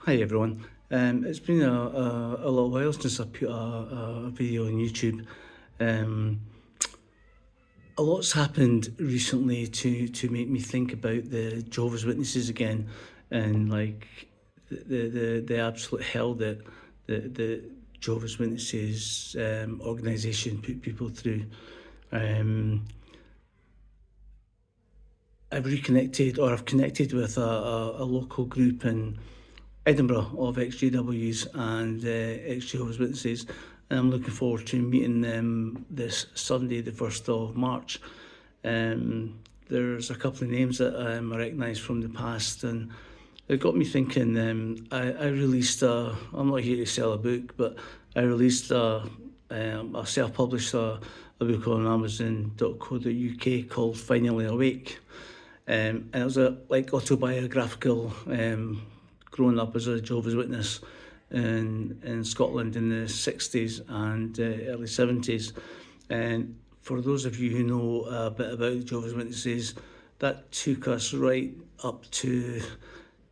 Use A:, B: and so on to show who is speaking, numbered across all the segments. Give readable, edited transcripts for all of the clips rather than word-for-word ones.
A: Hi everyone. It's been a little while since I put a video on YouTube. Um, a lot's happened recently to make me think about the Jehovah's Witnesses again, and like the absolute hell that the Jehovah's Witnesses organisation put people through. Um, I've connected with a local group in Edinburgh of ex-JWs and ex-Jehovah's Witnesses. And I'm looking forward to meeting them this Sunday, the 1st of March. There's a couple of names that I recognise from the past, and it got me thinking. I released I'm not here to sell a book, but I released I self-published a book on Amazon.co.uk called Finally Awake. And it was a like autobiographical, growing up as a Jehovah's Witness in Scotland in the 60s and early 70s. And for those of you who know a bit about the Jehovah's Witnesses, that took us right up to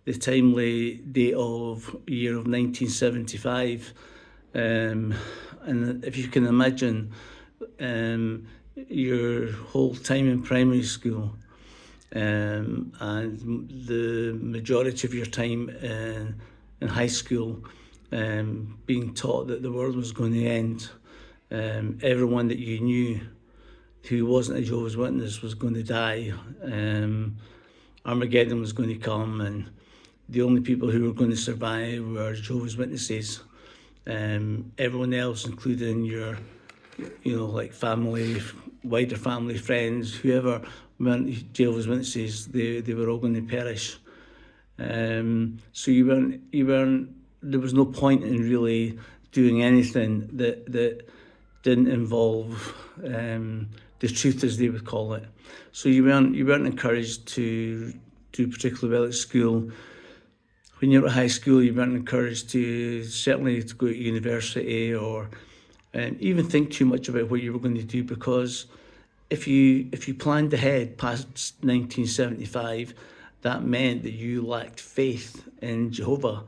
A: the timely date of year of 1975. And if you can imagine your whole time in primary school, and the majority of your time in high school being taught that the world was going to end. Everyone that you knew who wasn't a Jehovah's Witness was going to die. Armageddon was going to come, and the only people who were going to survive were Jehovah's Witnesses. Everyone else, including your, like family, wider family, friends, whoever weren't Jehovah's Witnesses, they were all going to perish. So you weren't. There was no point in really doing anything that didn't involve the truth, as they would call it. So you weren't encouraged to do particularly well at school. When you were at high school, you weren't encouraged certainly to go to university or even think too much about what you were going to do, because if you planned ahead past 1975, that meant that you lacked faith in Jehovah,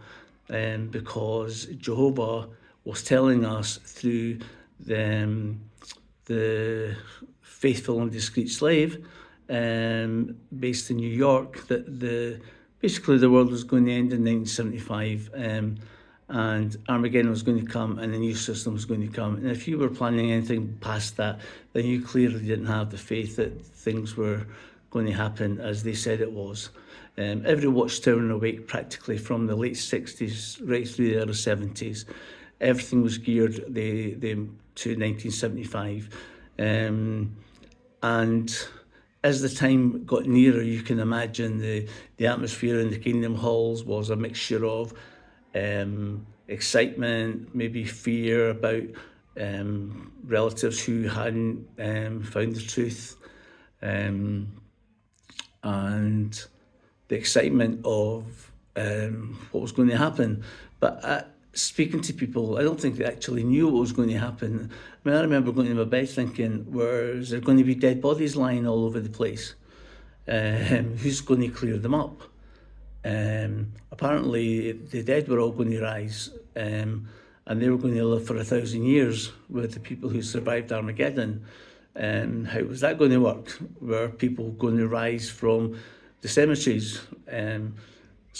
A: because Jehovah was telling us through the faithful and discreet slave, based in New York, that basically the world was going to end in 1975, and Armageddon was going to come and a new system was going to come. And if you were planning anything past that, then you clearly didn't have the faith that things were going to happen as they said it was. Every watchtower in Awake, practically from the late 60s right through the early 70s, everything was geared to 1975. And as the time got nearer, you can imagine the atmosphere in the Kingdom Halls was a mixture of excitement, maybe fear about relatives who hadn't found the truth, and the excitement of what was going to happen. But speaking to people, I don't think they actually knew what was going to happen. I mean, I remember going to my bed thinking, is there going to be dead bodies lying all over the place? Who's going to clear them up? Apparently the dead were all going to rise, and they were going to live for 1,000 years with the people who survived Armageddon. How was that going to work? Were people going to rise from the cemeteries?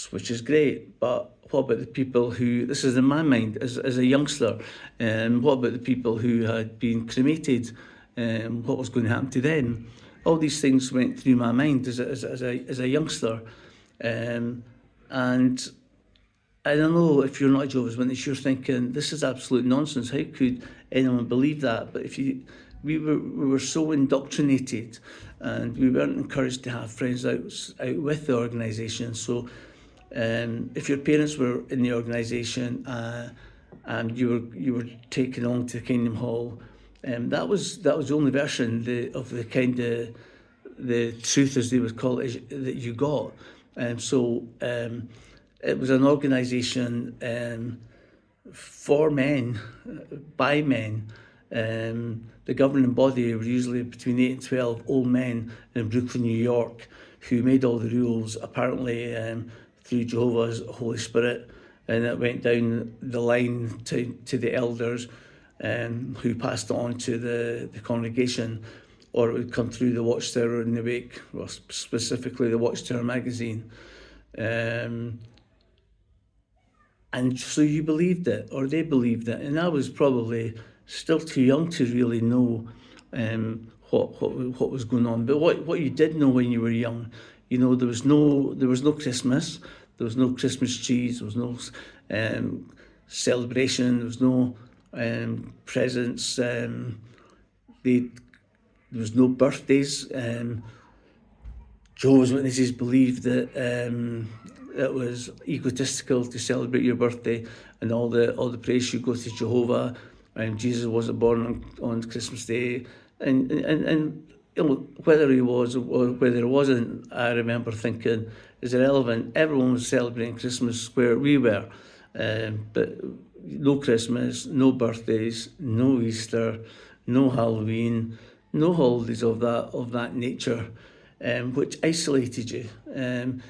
A: Which is great, but what about the people who, this is in my mind as a youngster, what about the people who had been cremated? What was going to happen to them? All these things went through my mind as a youngster. And I don't know, if you're not a Jehovah's Witness, you're thinking, this is absolute nonsense. How could anyone believe that? But we were so indoctrinated, and we weren't encouraged to have friends out with the organisation. So if your parents were in the organisation and you were taken on to the Kingdom Hall, that was the only version of the kind of the truth, as they would call it, that you got. So it was an organisation for men, by men. The governing body were usually between 8 and 12 old men in Brooklyn, New York, who made all the rules, apparently through Jehovah's Holy Spirit. and it went down the line to the elders, who passed it on to the congregation, or it would come through the Watchtower in the Wake, well, specifically the Watchtower magazine. And so you believed it, or they believed it, and I was probably still too young to really know what was going on. But what you did know when you were young, there was no Christmas, there was no Christmas trees, there was no celebration, there was no presents, there was no birthdays. Jehovah's Witnesses believed that it was egotistical to celebrate your birthday, and all the praise should go to Jehovah. Jesus wasn't born on Christmas Day, and whether he was or whether he wasn't, I remember thinking, is irrelevant. Everyone was celebrating Christmas where we were, but no Christmas, no birthdays, no Easter, no Halloween, no holidays of that nature. Which isolated you. And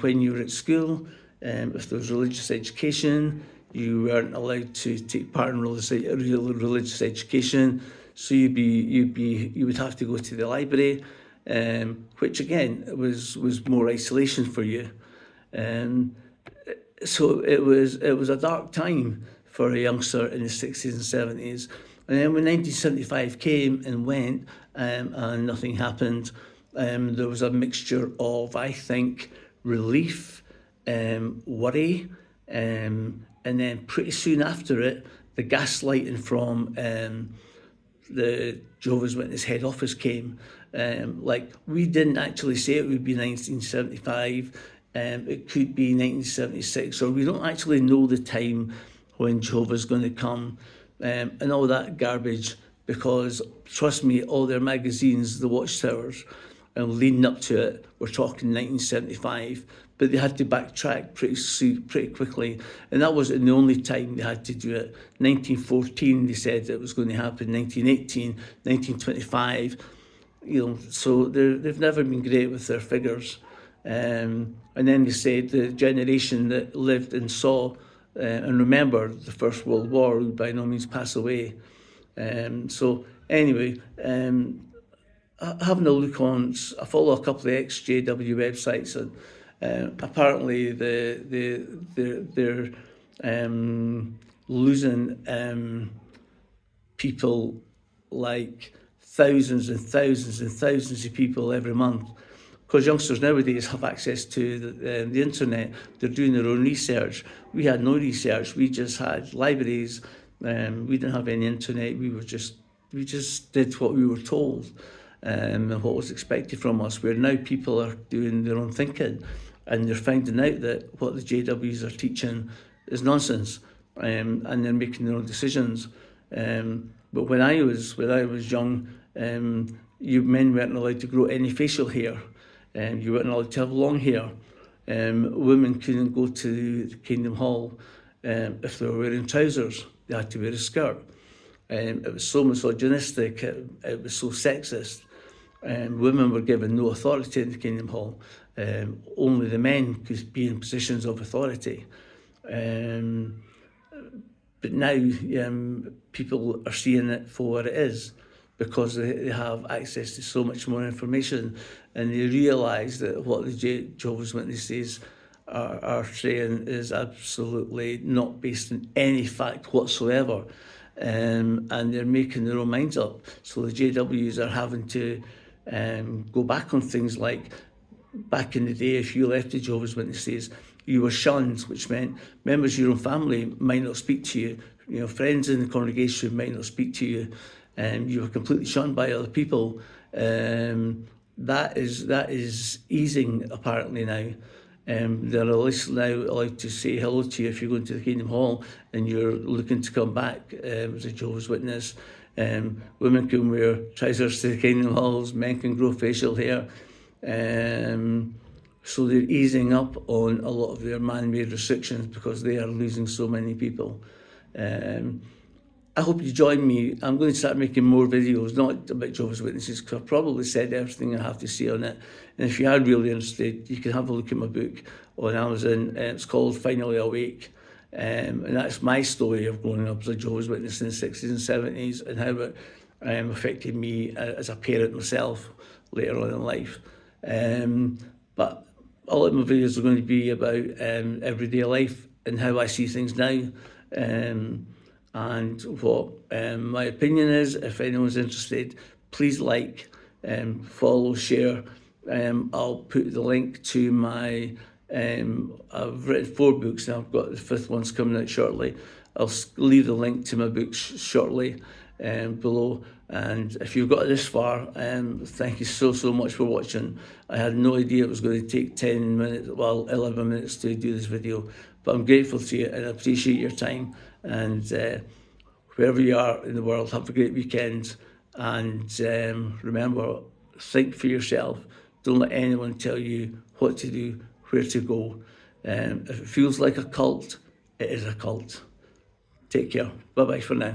A: when you were at school, if there was religious education, you weren't allowed to take part in religious education. So you would have to go to the library, which again was more isolation for you. So it was a dark time for a youngster in the 60s and 70s. And then when 1975 came and went, and nothing happened, there was a mixture of, I think, relief, worry, and then pretty soon after it, the gaslighting from the Jehovah's Witness head office came. We didn't actually say it would be 1975, it could be 1976, or we don't actually know the time when Jehovah's going to come, and all that garbage, because, trust me, all their magazines, the Watchtowers, and leading up to it, we're talking 1975, but they had to backtrack pretty quickly, and that wasn't the only time they had to do it. 1914, they said it was going to happen. 1918, 1925, so they've never been great with their figures. And then they said the generation that lived and saw and remembered the First World War would by no means pass away. So anyway, having a look on, I follow a couple of ex-JW websites, and apparently they're losing people, like thousands and thousands and thousands of people every month, because youngsters nowadays have access to the internet. They're doing their own research. We had no research. We just had libraries. We didn't have any internet. We just did what we were told. And what was expected from us, where now people are doing their own thinking, and they're finding out that what the JWs are teaching is nonsense, and they're making their own decisions. But when I was young, men weren't allowed to grow any facial hair, you weren't allowed to have long hair. Women couldn't go to the Kingdom Hall if they were wearing trousers. They had to wear a skirt. It was so misogynistic, it was so sexist. Women were given no authority in the Kingdom Hall. Only the men could be in positions of authority. But now people are seeing it for what it is, because they have access to so much more information, and they realise that what the Jehovah's Witnesses are saying is absolutely not based on any fact whatsoever. And they're making their own minds up. So the JWs are having to go back on things like, back in the day, if you left the Jehovah's Witnesses, you were shunned, which meant members of your own family might not speak to you. Friends in the congregation might not speak to you, and you were completely shunned by other people. That is easing apparently now. They're now allowed to say hello to you if you're going to the Kingdom Hall and you're looking to come back as a Jehovah's Witness. Women can wear trousers to the Kingdom Halls, men can grow facial hair. So they're easing up on a lot of their man-made restrictions because they are losing so many people. I hope you join me. I'm going to start making more videos, not about Jehovah's Witnesses, because I've probably said everything I have to say on it. And if you are really interested, you can have a look at my book on Amazon. It's called Finally Awake. And that's my story of growing up as a Jehovah's Witness in the 60s and 70s, and how it affected me as a parent myself later on in life. But all of my videos are going to be about everyday life and how I see things now, and what my opinion is. If anyone's interested, please like, follow, share. I'll put the link to my, I've written 4 books and I've got the 5th one's coming out shortly. I'll leave the link to my books shortly below. And if you've got this far, thank you so much for watching. I had no idea it was going to take 10 minutes, well, 11 minutes to do this video, but I'm grateful to you and I appreciate your time. And wherever you are in the world, have a great weekend. And remember, think for yourself. Don't let anyone tell you what to do, where to go. If it feels like a cult, it is a cult. Take care. Bye-bye for now.